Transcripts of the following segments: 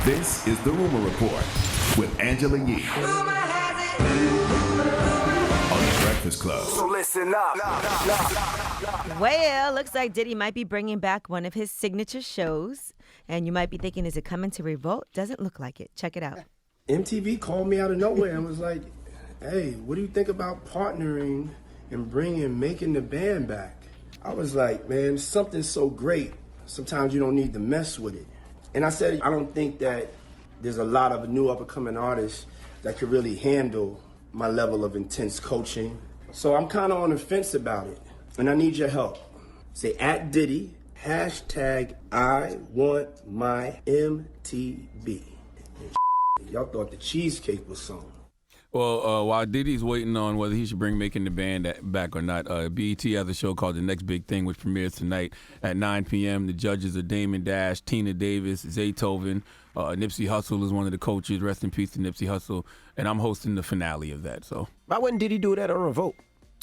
This is The Rumor Report with Angela Yee on The Breakfast Club. So listen up. Well, looks like Diddy might be bringing back one of his signature shows. And you might be thinking, is it coming to Revolt? Doesn't look like it. Check it out. MTV called me out of nowhere and was like, hey, what do you think about partnering and making the band back? I was like, man, something's so great. Sometimes you don't need to mess with it. And I said, I don't think that there's a lot of new up-and-coming artists that could really handle my level of intense coaching. So I'm kind of on the fence about it, and I need your help. Say @Diddy, hashtag I want my MTV. Y'all thought the cheesecake was something. Well, while Diddy's waiting on whether he should bring Making the Band back or not, BET has a show called The Next Big Thing, which premieres tonight at 9 p.m. The judges are Damon Dash, Tina Davis, Zaytoven. Nipsey Hussle is one of the coaches. Rest in peace to Nipsey Hussle. And I'm hosting the finale of that. So why wouldn't Diddy do that on Revolt?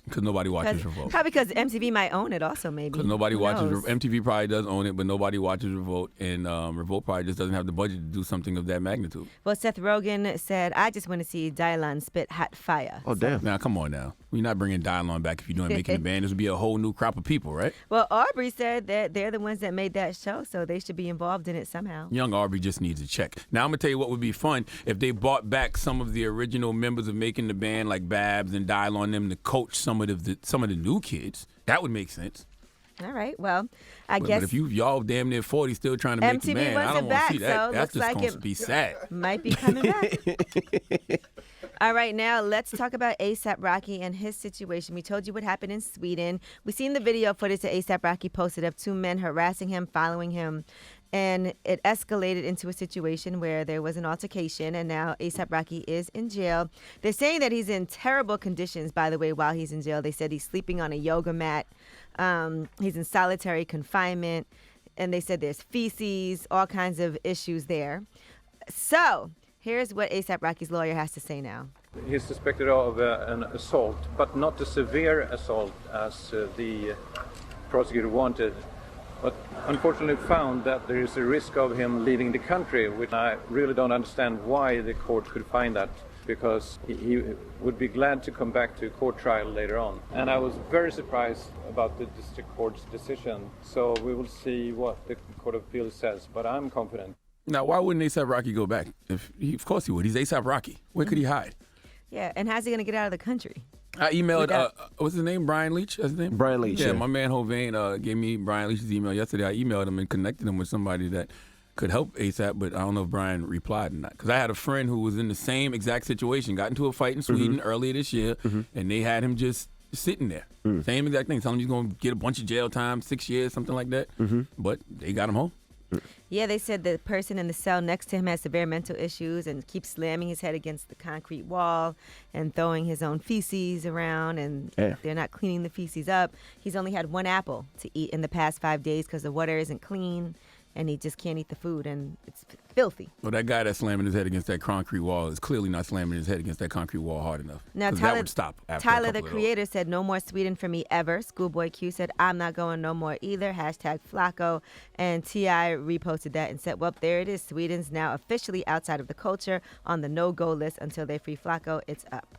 Because nobody watches Revolt. Probably because MTV might own it also, maybe. Because nobody watches knows? MTV probably does own it, but nobody watches Revolt. And Revolt probably just doesn't have the budget to do something of that magnitude. Well, Seth Rogen said, I just want to see Dylan spit hot fire. Oh, damn. Now, come on now. We're not bringing Dylan back if you're doing Making the Band. This would be a whole new crop of people, right? Well, Aubrey said that they're the ones that made that show, so they should be involved in it somehow. Young Aubrey just needs a check. Now, I'm going to tell you what would be fun if they brought back some of the original members of Making the Band, like Babs and Dylan, them to coach some of the new kids. That would make sense. All right. Well, I guess. But if y'all damn near 40 still trying to make the band, I don't want to see that. So That's just like going to be sad. Might be coming back. All right, now let's talk about A$AP Rocky and his situation. We told you what happened in Sweden. We seen the video footage that A$AP Rocky posted of two men harassing him, following him, and it escalated into a situation where there was an altercation, and now A$AP Rocky is in jail. They're saying that he's in terrible conditions, by the way, while he's in jail. They said he's sleeping on a yoga mat. He's in solitary confinement, and they said there's feces, all kinds of issues there. So here's what A$AP Rocky's lawyer has to say now. He's suspected of an assault, but not a severe assault as the prosecutor wanted. But unfortunately found that there is a risk of him leaving the country, which I really don't understand why the court could find that, because he would be glad to come back to a court trial later on. And I was very surprised about the district court's decision. So we will see what the Court of Appeal says, but I'm confident. Now, why wouldn't A$AP Rocky go back? Of course he would. He's A$AP Rocky. Where could he hide? Yeah, and how's he going to get out of the country? I emailed, what's his name? Brian Leach? That's his name? Brian Leach. Yeah, my man Hovain gave me Brian Leach's email yesterday. I emailed him and connected him with somebody that could help A$AP, but I don't know if Brian replied or not. Because I had a friend who was in the same exact situation, got into a fight in Sweden earlier this year, and they had him just sitting there. Same exact thing. Telling him he's going to get a bunch of jail time, 6 years, something like that. But they got him home. Yeah, they said the person in the cell next to him has severe mental issues and keeps slamming his head against the concrete wall and throwing his own feces around, and they're not cleaning the feces up. He's only had one apple to eat in the past 5 days because the water isn't clean, and he just can't eat the food, and it's filthy. Well, that guy that's slamming his head against that concrete wall is clearly not slamming his head against that concrete wall hard enough. Now, that would stop after Tyler, a the couple of creator, said, no more Sweden for me ever. Schoolboy Q said, I'm not going no more either. Hashtag Flacco. And T.I. reposted that and said, well, there it is. Sweden's now officially outside of the culture on the no-go list until they free Flacco. It's up.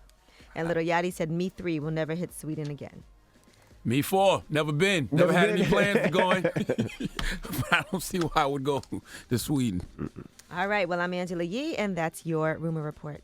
And Little Yachty said, me 3 will never hit Sweden again. Me 4, never been. Never had any plans of going. But I don't see why I would go to Sweden. All right. Well, I'm Angela Yee, and that's your Rumor Report.